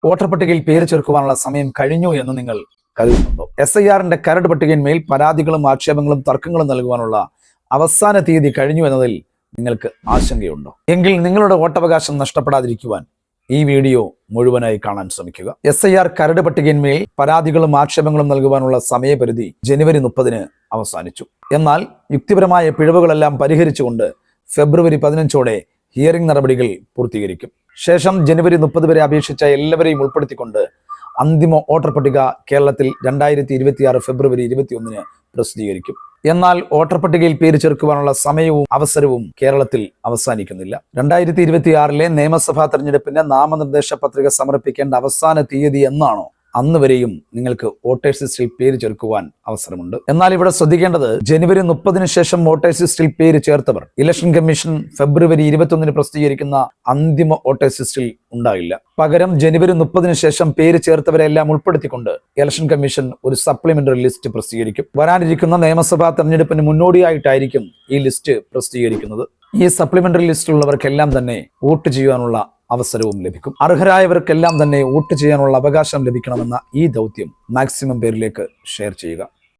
Voter പട്ടികയിൽ പേര് ചേർക്കുവാനുള്ള സമയം കഴിഞ്ഞു എന്ന് നിങ്ങൾ കരുതുന്നുണ്ടോ? SIRന്റെ കരട് പട്ടികയിന്മേൽ പരാതികളും ആക്ഷേപങ്ങളും തർക്കങ്ങളും നൽകുവാനുള്ള അവസാന തീയതി കഴിഞ്ഞു എന്നതിൽ നിങ്ങൾക്ക് ആശങ്കയുണ്ടോ? എങ്കിൽ നിങ്ങളുടെ വോട്ടവകാശം നഷ്ടപ്പെടാതിരിക്കുവാൻ ഈ വീഡിയോ മുഴുവനായി കാണാൻ ശ്രമിക്കുക. SIR കരട് പട്ടികയിന്മേൽ പരാതികളും ആക്ഷേപങ്ങളും നൽകുവാനുള്ള സമയപരിധി ജനുവരി 30 അവസാനിച്ചു. എന്നാൽ യുക്തിപരമായ പിഴവുകളെല്ലാം പരിഹരിച്ചുകൊണ്ട് ഫെബ്രുവരി 15 ഹിയറിംഗ് നടപടികൾ പൂർത്തീകരിക്കും. ശേഷം ജനുവരി 30 വരെ അപേക്ഷിച്ച എല്ലാവരെയും ഉൾപ്പെടുത്തിക്കൊണ്ട് അന്തിമ വോട്ടർ പട്ടിക കേരളത്തിൽ 2026 ഫെബ്രുവരി 21 പ്രസിദ്ധീകരിക്കും. എന്നാൽ വോട്ടർ പട്ടികയിൽ പേര് ചേർക്കുവാനുള്ള സമയവും അവസരവും കേരളത്തിൽ അവസാനിക്കുന്നില്ല. 2026 നിയമസഭാ തെരഞ്ഞെടുപ്പിന്റെ നാമനിർദ്ദേശ പത്രിക സമർപ്പിക്കേണ്ട അവസാന തീയതി എന്നാണോ അന്ന് വരെയും നിങ്ങൾക്ക് വോട്ടേഴ്സ് ലിസ്റ്റിൽ പേര് ചേർക്കുവാൻ അവസരമുണ്ട്. എന്നാൽ ഇവിടെ ശ്രദ്ധിക്കേണ്ടത്, ജനുവരി 30 ശേഷം വോട്ടേഴ്സ് ലിസ്റ്റിൽ പേര് ചേർത്തവർ ഇലക്ഷൻ കമ്മീഷൻ ഫെബ്രുവരി 21 പ്രസിദ്ധീകരിക്കുന്ന അന്തിമ വോട്ടേഴ്സ് ലിസ്റ്റിൽ ഉണ്ടാകില്ല. പകരം ജനുവരി 30 ശേഷം പേര് ചേർത്തവരെല്ലാം ഉൾപ്പെടുത്തിക്കൊണ്ട് ഇലക്ഷൻ കമ്മീഷൻ ഒരു സപ്ലിമെന്ററി ലിസ്റ്റ് പ്രസിദ്ധീകരിക്കും. വരാനിരിക്കുന്ന നിയമസഭാ തെരഞ്ഞെടുപ്പിന് മുന്നോടിയായിട്ടായിരിക്കും ഈ ലിസ്റ്റ് പ്രസിദ്ധീകരിക്കുന്നത്. ഈ സപ്ലിമെന്ററി ലിസ്റ്റിലുള്ളവർക്കെല്ലാം തന്നെ വോട്ട് ചെയ്യാനുള്ള അവസരവും ലഭിക്കും. അർഹരായവർക്കെല്ലാം തന്നെ വോട്ട് ചെയ്യാനുള്ള അവകാശം ലഭിക്കണമെന്ന ഈ ദൗത്യം മാക്സിമം പേരിലേക്ക് ഷെയർ ചെയ്യുക.